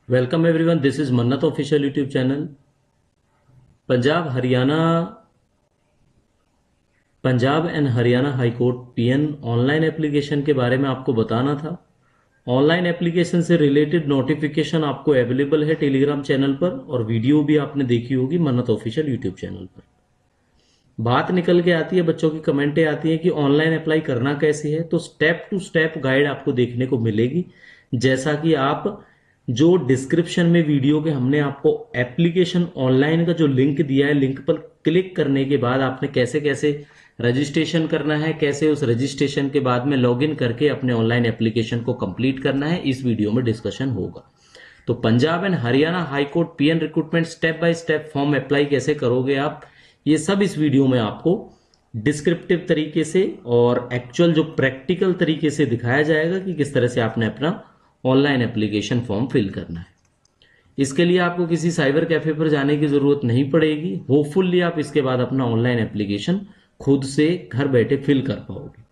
Welcome everyone, this is मन्नत official YouTube channel. Punjab Haryana Punjab and Haryana high court PN online application के बारे में आपको बताना था। ऑनलाइन एप्लीकेशन से रिलेटेड नोटिफिकेशन आपको अवेलेबल है टेलीग्राम चैनल पर, और वीडियो भी आपने देखी होगी मन्नत ऑफिशियल यूट्यूब चैनल पर। बात निकल के आती है, बच्चों की कमेंटें आती हैं कि ऑनलाइन अप्लाई करना कैसे है। तो स्टेप टू स्टेप गाइड आपको देखने को मिलेगी। जैसा कि आप जो डिस्क्रिप्शन में वीडियो के हमने आपको एप्लीकेशन ऑनलाइन का जो लिंक दिया है, लिंक पर क्लिक करने के बाद आपने कैसे कैसे रजिस्ट्रेशन करना है, कैसे उस रजिस्ट्रेशन के बाद में लॉगिन करके अपने ऑनलाइन एप्लीकेशन को कंप्लीट करना है, इस वीडियो में डिस्कशन होगा। तो Punjab and Haryana high court PN recruitment step by step form apply कैसे करोगे आप, ये सब इस वीडियो में आपको डिस्क्रिप्टिव तरीके से और एक्चुअल जो प्रैक्टिकल तरीके से दिखाया जाएगा कि किस तरह से आपने अपना ऑनलाइन एप्लीकेशन फॉर्म फिल करना है। इसके लिए आपको किसी साइबर कैफे पर जाने की जरूरत नहीं पड़ेगी। होपफुली आप इसके बाद अपना ऑनलाइन एप्लीकेशन खुद से घर बैठे फिल कर पाओगे।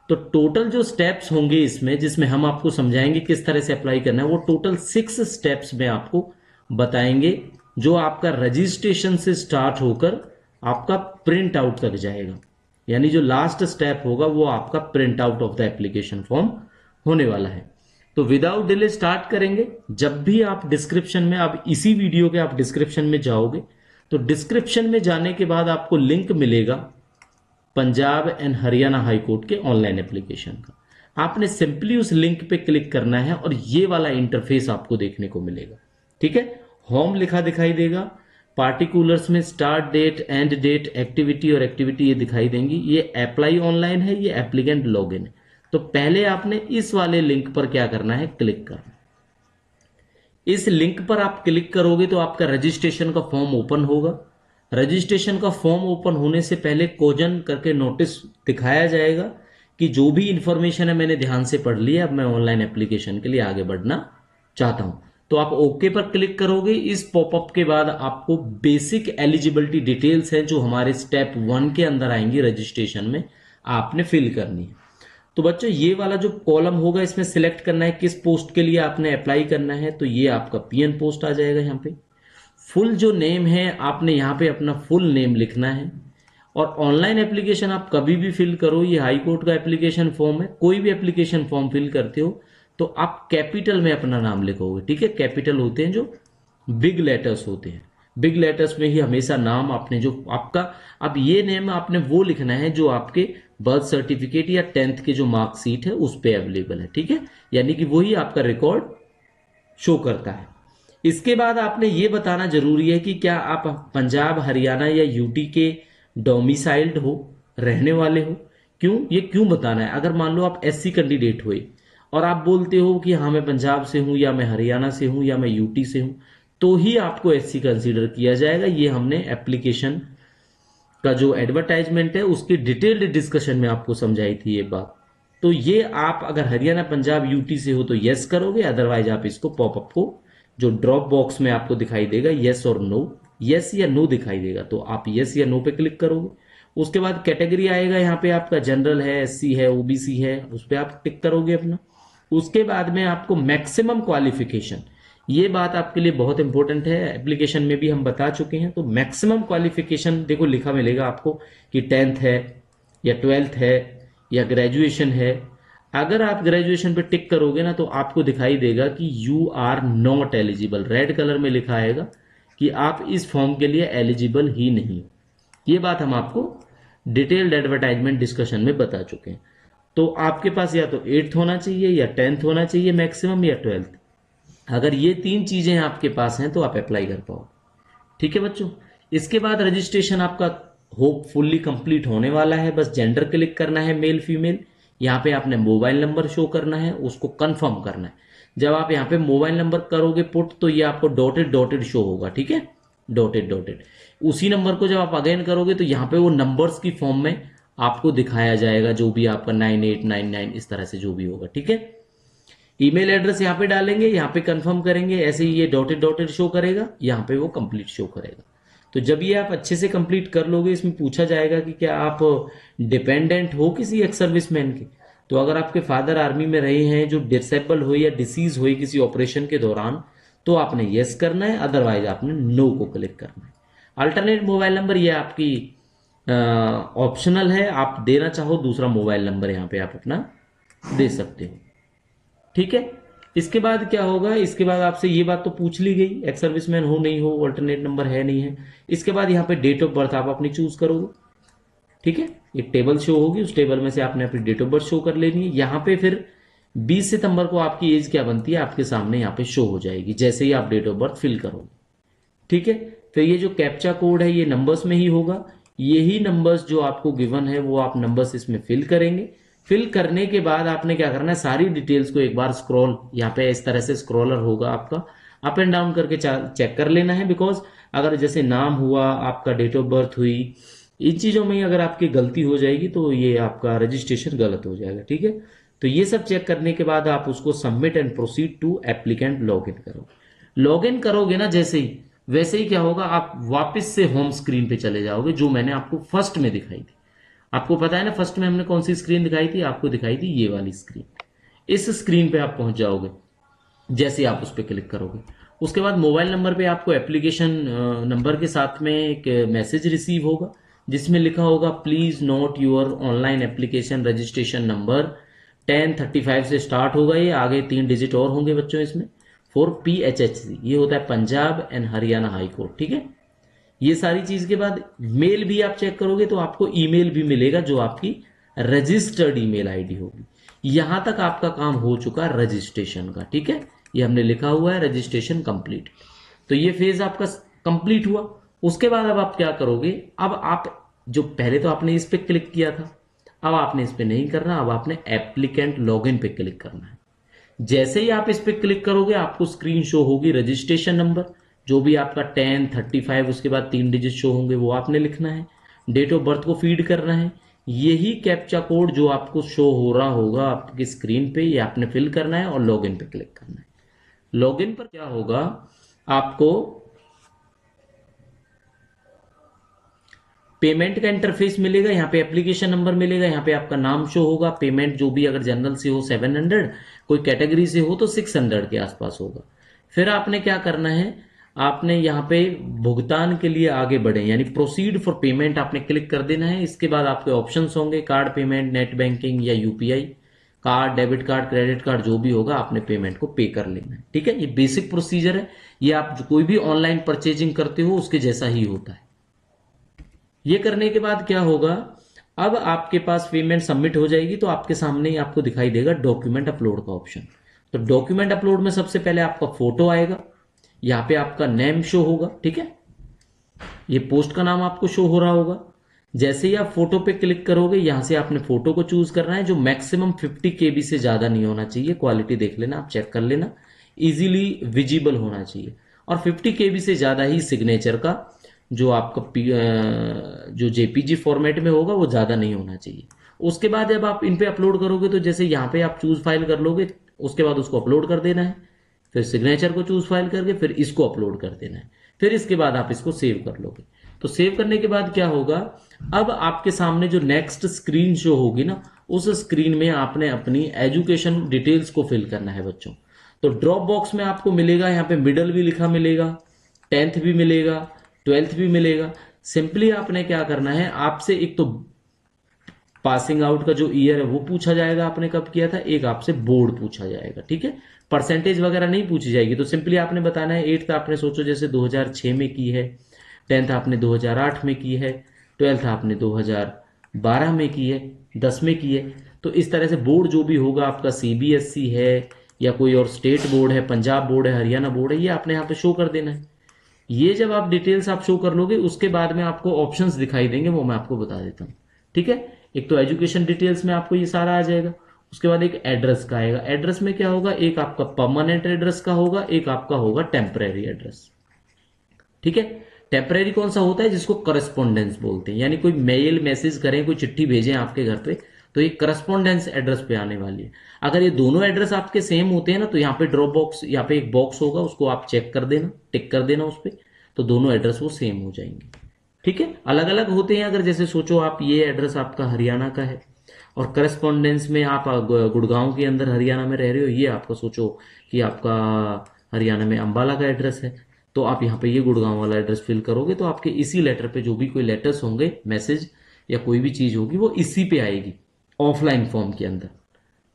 तो टोटल जो स्टेप्स होंगे इसमें, जिसमें हम आपको समझाएंगे किस तरह से अप्लाई करना है, वो टोटल 6 स्टेप्स में आपको बताएंगे, जो आपका रजिस्ट्रेशन से स्टार्ट होकर आपका प्रिंट आउट तक जाएगा। यानी जो लास्ट स्टेप होगा वो आपका print out of the application form होने वाला है। तो विदाउट डिले स्टार्ट करेंगे। जब भी आप डिस्क्रिप्शन में, आप इसी वीडियो के आप डिस्क्रिप्शन में जाओगे तो डिस्क्रिप्शन में जाने के बाद आपको लिंक मिलेगा Punjab and Haryana high court के ऑनलाइन एप्लीकेशन का। आपने सिंपली उस लिंक पे क्लिक करना है और ये वाला इंटरफेस आपको देखने को मिलेगा। ठीक है, होम लिखा दिखाई देगा, पार्टिकुलर्स में start date, end date, activity और एक्टिविटी ये दिखाई देंगी। ये अप्लाई ऑनलाइन है, ये एप्लीकेंट लॉगिन है। तो पहले आपने इस वाले लिंक पर क्या करना है, क्लिक करना। इस लिंक पर आप क्लिक करोगे तो आपका रजिस्ट्रेशन का फॉर्म ओपन होगा। रजिस्ट्रेशन का फॉर्म ओपन होने से पहले कोजन करके नोटिस दिखाया जाएगा कि जो भी इंफॉर्मेशन है मैंने ध्यान से पढ़ लिया, अब मैं ऑनलाइन एप्लीकेशन के लिए आगे बढ़ना चाहता हूं। तो आप ओके पर क्लिक करोगे। इस पॉपअप के बाद आपको बेसिक एलिजिबिलिटी डिटेल्स हैं जो हमारे स्टेप 1 के अंदर आएंगी रजिस्ट्रेशन में, आपने फिल करनी है। तो बच्चों ये वाला जो कॉलम होगा इसमें सिलेक्ट करना है किस पोस्ट के लिए आपने अप्लाई करना है। तो ये आपका पीएन पोस्ट आ जाएगा। यहाँ पे फुल जो नेम है आपने यहाँ पे अपना फुल नेम लिखना है। और ऑनलाइन एप्लीकेशन आप कभी भी फिल करो, ये हाई कोर्ट का एप्लीकेशन फॉर्म है, कोई भी एप्लीकेशन फॉर्म फिल करते हो तो आप कैपिटल में अपना नाम लिखोगे। ठीक है, कैपिटल होते हैं जो बिग लेटर्स होते हैं, बिग लेटर्स में ही हमेशा नाम आपने जो आपका, अब ये नेम आपने वो लिखना है जो आपके बर्थ सर्टिफिकेट या 10th की जो मार्कशीट है उस पे अवेलेबल है। ठीक है, यानी कि वही आपका रिकॉर्ड शो करता है। इसके बाद आपने ये बताना जरूरी है कि क्या आप पंजाब हरियाणा या यूटी के डोमिसाइल्ड हो, रहने वाले हो। क्यों, ये क्यों बताना है? अगर मान लो आप एससी कैंडिडेट हुए और आप बोलते हो कि हाँ मैं पंजाब से हूं या मैं हरियाणा से हूं या मैं यूटी से हूं, तो ही आपको एससी कंसीडर किया जाएगा। ये हमने एप्लीकेशन का जो एडवर्टाइजमेंट है उसकी डिटेल्ड डिस्कशन में आपको समझाई थी ये बात। तो ये आप अगर हरियाणा पंजाब यूटी से हो तो यस करोगे, अदरवाइज आप इसको पॉपअप को जो ड्रॉप बॉक्स में आपको दिखाई देगा यस और नो, यस या नो दिखाई देगा, तो आप यस या नो पे क्लिक करोगे। उसके बाद कैटेगरी आएगा, यहाँ पे आपका जनरल है, एससी है, ओबीसी है, उस पर आप टिक करोगे अपना। उसके बाद में आपको मैक्सिमम क्वालिफिकेशन, ये बात आपके लिए बहुत इंपॉर्टेंट है, एप्लीकेशन में भी हम बता चुके हैं। तो मैक्सिमम क्वालिफिकेशन देखो लिखा मिलेगा आपको कि 10th है या 12th है या ग्रेजुएशन है। अगर आप ग्रेजुएशन पे टिक करोगे ना तो आपको दिखाई देगा कि you are not eligible, red colour में लिखा आएगा कि आप इस फॉर्म के लिए एलिजिबल ही नहीं। ये बात हम आपको डिटेल्ड एडवर्टाइजमेंट डिस्कशन में बता चुके हैं। तो आपके पास या तो 8th होना चाहिए या 10th होना चाहिए मैक्सिमम, या 12th। अगर ये 3 चीजें आपके पास हैं तो आप अप्लाई कर पाओ। ठीक है बच्चों, इसके बाद रजिस्ट्रेशन आपका होपफुली कंप्लीट होने वाला है। बस जेंडर क्लिक करना है, मेल फीमेल। यहाँ पे आपने मोबाइल नंबर शो करना है, उसको कंफर्म करना है। जब आप यहाँ पे मोबाइल नंबर करोगे पुट तो ये आपको डॉटेड डॉटेड शो होगा। ठीक है, डॉटेड डॉटेड। उसी नंबर को जब आप अगेन करोगे तो यहाँ पे वो नंबर्स की फॉर्म में आपको दिखाया जाएगा, जो भी आपका 9899 इस तरह से जो भी होगा। ठीक है, ईमेल एड्रेस यहाँ पे डालेंगे, यहाँ पे कंफर्म करेंगे, ऐसे ही ये डॉटेड डॉटेड शो करेगा, यहाँ पे वो कंप्लीट शो करेगा। तो जब ये आप अच्छे से कंप्लीट कर लोगे, इसमें पूछा जाएगा कि क्या आप डिपेंडेंट हो किसी एक्स सर्विसमैन के। तो अगर आपके फादर आर्मी में रहे हैं, जो डिसेबल हो या डिसीज हुई किसी ऑपरेशन के दौरान, तो आपने यस करना है, अदरवाइज आपने नो को क्लिक करना है। अल्टरनेट मोबाइल नंबर ये आपकी ऑप्शनल है, आप देना चाहो दूसरा मोबाइल नंबर यहाँ पे आप अपना दे सकते हो। ठीक है, इसके बाद क्या होगा, इसके बाद आपसे ये बात तो पूछ ली गई एक्स सर्विसमैन हो नहीं हो, अल्टरनेट नंबर है नहीं है। इसके बाद यहाँ पे डेट ऑफ बर्थ आप अपनी चूज करोगे। ठीक है, एक टेबल शो होगी, उस टेबल में से आपने अपनी डेट ऑफ बर्थ शो कर लेनी है। यहाँ पे फिर 20 सितंबर को आपकी एज क्या बनती है आपके सामने यहाँ पे शो हो जाएगी जैसे ही आप डेट ऑफ बर्थ फिल करोगे। ठीक है, फिर ये जो कैप्चा कोड है ये नंबर्स में ही होगा, यही नंबर्स जो आपको गिवन है वो आप नंबर्स इसमें फिल करेंगे। फिल करने के बाद आपने क्या करना है, सारी डिटेल्स को एक बार स्क्रॉल, यहाँ पे इस तरह से स्क्रॉलर होगा आपका, अप एंड डाउन करके चेक कर लेना है। बिकॉज अगर जैसे नाम हुआ, आपका डेट ऑफ बर्थ हुई, इन चीजों में अगर आपकी गलती हो जाएगी तो ये आपका रजिस्ट्रेशन गलत हो जाएगा। ठीक है, तो ये सब चेक करने के बाद आप उसको submit and proceed to applicant log in करो। लॉग इन करोगे ना जैसे ही, वैसे ही क्या होगा, आप वापस से होम स्क्रीन पे चले जाओगे जो मैंने आपको फर्स्ट में दिखाई थी। आपको पता है ना फर्स्ट में हमने कौन सी स्क्रीन दिखाई थी, आपको दिखाई थी ये वाली स्क्रीन। इस स्क्रीन पे आप पहुंच जाओगे जैसे आप उस पर क्लिक करोगे। उसके बाद मोबाइल नंबर पे आपको एप्लीकेशन नंबर के साथ में एक मैसेज रिसीव होगा जिसमें लिखा होगा please not your online application registration number 1035 से स्टार्ट होगा, ये आगे 3 डिजिट और होंगे बच्चों इसमें, फॉर PHHC, ये होता है Punjab and Haryana high court. ठीक है, ये सारी चीज के बाद मेल भी आप चेक करोगे तो आपको ईमेल भी मिलेगा जो आपकी रजिस्टर्ड ईमेल आईडी होगी। यहां तक आपका काम हो चुका रजिस्ट्रेशन का। ठीक है, ये हमने लिखा हुआ है रजिस्ट्रेशन कंप्लीट, तो ये फेज आपका कंप्लीट हुआ। उसके बाद अब आप क्या करोगे, अब आप जो पहले तो आपने इस पे क्लिक किया था, अब आपने इस पे नहीं करना, अब आपने एप्लीकेंट लॉगिन पे क्लिक करना है। जैसे ही आप इस पे क्लिक करोगे आपको स्क्रीन शो होगी, रजिस्ट्रेशन नंबर जो भी आपका 1035, उसके बाद 3 डिजिट शो होंगे वो आपने लिखना है, डेट ऑफ बर्थ को फीड करना है, यही कैप्चा कोड जो आपको शो हो रहा होगा आपकी स्क्रीन पे ये आपने फिल करना है और लॉगिन पे क्लिक करना है। लॉगिन पर क्या होगा, आपको पेमेंट का इंटरफेस मिलेगा, यहाँ पे एप्लीकेशन नंबर मिलेगा, यहाँ पे आपका नाम शो होगा, पेमेंट जो भी अगर जनरल से हो 700, कोई कैटेगरी से हो तो 600 के आसपास होगा। फिर आपने क्या करना है, आपने यहाँ पे भुगतान के लिए आगे बढ़े यानी प्रोसीड फॉर पेमेंट आपने क्लिक कर देना है। इसके बाद आपके ऑप्शंस होंगे कार्ड पेमेंट, नेट बैंकिंग या UPI, card, debit card, credit card जो भी होगा आपने पेमेंट को पे कर लेना है। ठीक है, ये बेसिक प्रोसीजर है, ये आप कोई भी ऑनलाइन परचेजिंग करते हो उसके जैसा ही होता है। ये करने के बाद क्या होगा, अब आपके पास पेमेंट सबमिट हो जाएगी तो आपके सामने ही आपको दिखाई देगा डॉक्यूमेंट अपलोड का ऑप्शन। तो डॉक्यूमेंट अपलोड में सबसे पहले आपका फोटो आएगा, यहाँ पे आपका नेम शो होगा। ठीक है, ये पोस्ट का नाम आपको शो हो रहा होगा। जैसे ही आप फोटो पे क्लिक करोगे यहां से आपने फोटो को चूज करना है जो मैक्सिमम 50 KB से ज्यादा नहीं होना चाहिए, क्वालिटी देख लेना, आप चेक कर लेना, इजीली विजिबल होना चाहिए। और 50 KB से ज्यादा ही सिग्नेचर का जो आपका जो JPG फॉर्मेट में होगा वो ज्यादा नहीं होना चाहिए। उसके बाद जब आप इन पे अपलोड करोगे तो जैसे यहाँ पे आप चूज फाइल कर लोगे, उसके बाद उसको अपलोड कर देना है, फिर सिग्नेचर को चूज फाइल करके फिर इसको अपलोड कर देना है, फिर इसके बाद आप इसको सेव कर लोगे। तो सेव करने के बाद क्या होगा, अब आपके सामने जो नेक्स्ट स्क्रीन शो होगी ना, उस स्क्रीन में आपने अपनी एजुकेशन डिटेल्स को फिल करना है बच्चों। तो ड्रॉप बॉक्स में आपको मिलेगा, यहाँ पे मिडल भी लिखा मिलेगा, 10th भी मिलेगा, 12th भी मिलेगा। सिंपली आपने क्या करना है, आपसे एक तो पासिंग आउट का जो ईयर है वो पूछा जाएगा आपने कब किया था, एक आपसे बोर्ड पूछा जाएगा। ठीक है, परसेंटेज वगैरह नहीं पूछी जाएगी। तो सिंपली आपने बताना है 8th आपने सोचो जैसे 2006 में की है, 10th आपने 2008 में की है, 12th आपने 2012 में की है, 10 में की है। तो इस तरह से बोर्ड जो भी होगा आपका CBSE है या कोई और स्टेट बोर्ड है, पंजाब बोर्ड है, हरियाणा बोर्ड है, ये आपने यहाँ पे शो कर देना है। ये जब आप डिटेल्स आप शो कर लोगे उसके बाद में आपको ऑप्शंस दिखाई देंगे, वो मैं आपको बता देता हूँ। ठीक है, एक तो एजुकेशन डिटेल्स में आपको ये सारा आ जाएगा, उसके बाद एक एड्रेस का आएगा। एड्रेस में क्या होगा, एक आपका परमानेंट एड्रेस का होगा, एक आपका होगा टेम्परेरी एड्रेस। ठीक है, टेम्परेरी कौन सा होता है, जिसको करस्पॉन्डेंस बोलते हैं, यानी कोई मेल मैसेज करें, कोई चिट्ठी भेजें आपके घर पे तो ये करस्पॉन्डेंस एड्रेस पे आने वाली है। अगर ये दोनों एड्रेस आपके सेम होते हैं ना तो यहाँ पे ड्रॉप बॉक्स, यहाँ पे एक बॉक्स होगा, उसको आप चेक कर देना, टिक कर देना उस पर, तो दोनों एड्रेस वो सेम हो जाएंगे। ठीक है, अलग अलग होते हैं। अगर जैसे सोचो आप ये एड्रेस आपका हरियाणा का है और करस्पॉन्डेंस में आप गुड़गांव के अंदर हरियाणा में रह रहे हो, ये आपका सोचो कि आपका हरियाणा में अंबाला का एड्रेस है, तो आप यहाँ पे ये गुड़गांव वाला एड्रेस फिल करोगे तो आपके इसी लेटर पे जो भी कोई लेटर्स होंगे, मैसेज या कोई भी चीज होगी, वो इसी पे आएगी ऑफलाइन फॉर्म के अंदर।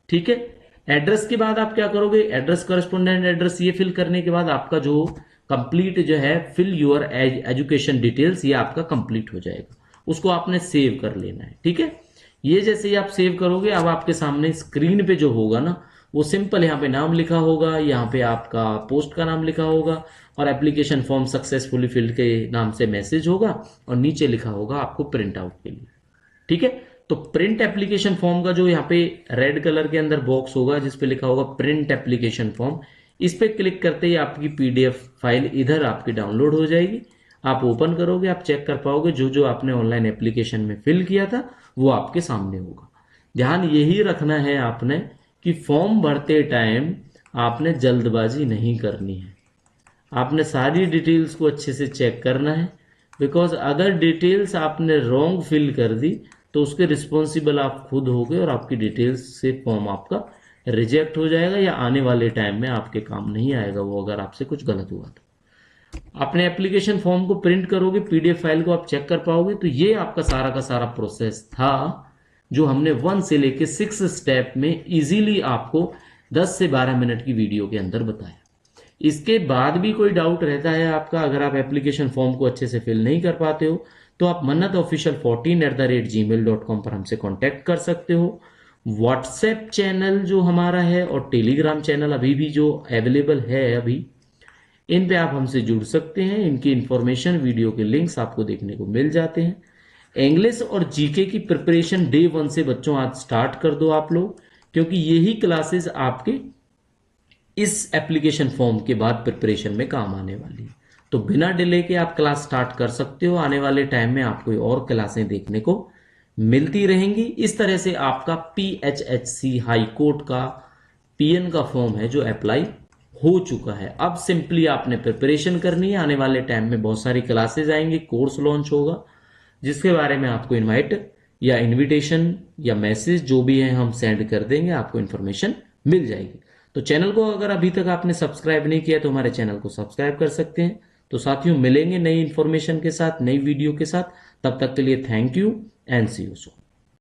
ठीक है। एड्रेस के बाद आप क्या करोगे, एड्रेस करस्पोंडेंट एड्रेस ये फिल करने के बाद आपका जो कंप्लीट जो है फिल योर एजुकेशन डिटेल्स, ये आपका कंप्लीट हो जाएगा। उसको आपने सेव कर लेना है। ठीक है। ये जैसे ही आप सेव करोगे, अब आपके सामने स्क्रीन पे जो होगा ना, वो सिंपल यहाँ पे नाम लिखा होगा, यहाँ पे आपका पोस्ट का नाम लिखा होगा और एप्लीकेशन फॉर्म सक्सेसफुली फिल्ड के नाम से मैसेज होगा और नीचे लिखा होगा आपको प्रिंट आउट के लिए। ठीक है। तो प्रिंट एप्लीकेशन फॉर्म का जो यहाँ पे रेड कलर के अंदर बॉक्स होगा जिसपे लिखा होगा प्रिंट एप्लीकेशन फॉर्म, इस पे क्लिक करते ही आपकी पीडीएफ फाइल इधर आपकी डाउनलोड हो जाएगी। आप ओपन करोगे, आप चेक कर पाओगे जो जो आपने ऑनलाइन एप्लीकेशन में फिल किया था वो आपके सामने होगा। ध्यान यही रखना है आपने कि फॉर्म भरते टाइम आपने जल्दबाजी नहीं करनी है। आपने सारी डिटेल्स को अच्छे से चेक करना है, बिकॉज अगर डिटेल्स आपने रॉन्ग फिल कर दी तो उसके रिस्पॉन्सिबल आप खुद होगे और आपकी डिटेल्स से फॉर्म आपका रिजेक्ट हो जाएगा या आने वाले टाइम में आपके काम नहीं आएगा वो, अगर आपसे कुछ गलत हुआ तो। अपने एप्लीकेशन फॉर्म को प्रिंट करोगे, पीडीएफ फाइल को आप चेक कर पाओगे। तो ये आपका सारा का सारा प्रोसेस था जो हमने 1 से लेके 6 स्टेप में इजीली आपको 10 से 12 मिनट की वीडियो के अंदर बताया। इसके बाद भी कोई डाउट रहता है आपका, अगर आप एप्लीकेशन फॉर्म को अच्छे से फिल नहीं कर पाते हो तो आप mannatofficial14@gmail.com पर हमसे कांटेक्ट कर सकते हो। व्हाट्सएप चैनल जो हमारा है और टेलीग्राम चैनल अभी भी जो अवेलेबल है अभी, इन पे आप हमसे जुड़ सकते हैं। इनकी इंफॉर्मेशन, वीडियो के लिंक्स आपको देखने को मिल जाते हैं। इंग्लिश और जीके की प्रिपरेशन डे 1 से बच्चों आज स्टार्ट कर दो आप लोग, क्योंकि यही क्लासेस आपके इस एप्लीकेशन फॉर्म के बाद प्रिपरेशन में काम आने वाली है। तो बिना डिले के आप क्लास स्टार्ट कर सकते हो। आने वाले टाइम में आपको और क्लासें देखने को मिलती रहेंगी। इस तरह से आपका PHHC हाई कोर्ट का PN का फॉर्म है जो अप्लाई हो चुका है। अब सिंपली आपने प्रिपरेशन करनी है। आने वाले टाइम में बहुत सारी क्लासेज आएंगी, कोर्स लॉन्च होगा जिसके बारे में आपको इनवाइट या इनविटेशन या मैसेज जो भी है हम सेंड कर देंगे, आपको इन्फॉर्मेशन मिल जाएगी। तो चैनल को अगर अभी तक आपने सब्सक्राइब नहीं किया तो हमारे चैनल को सब्सक्राइब कर सकते हैं। तो साथियों, मिलेंगे नई इन्फॉर्मेशन के साथ, नई वीडियो के साथ। तब तक के लिए thank you and see you soon.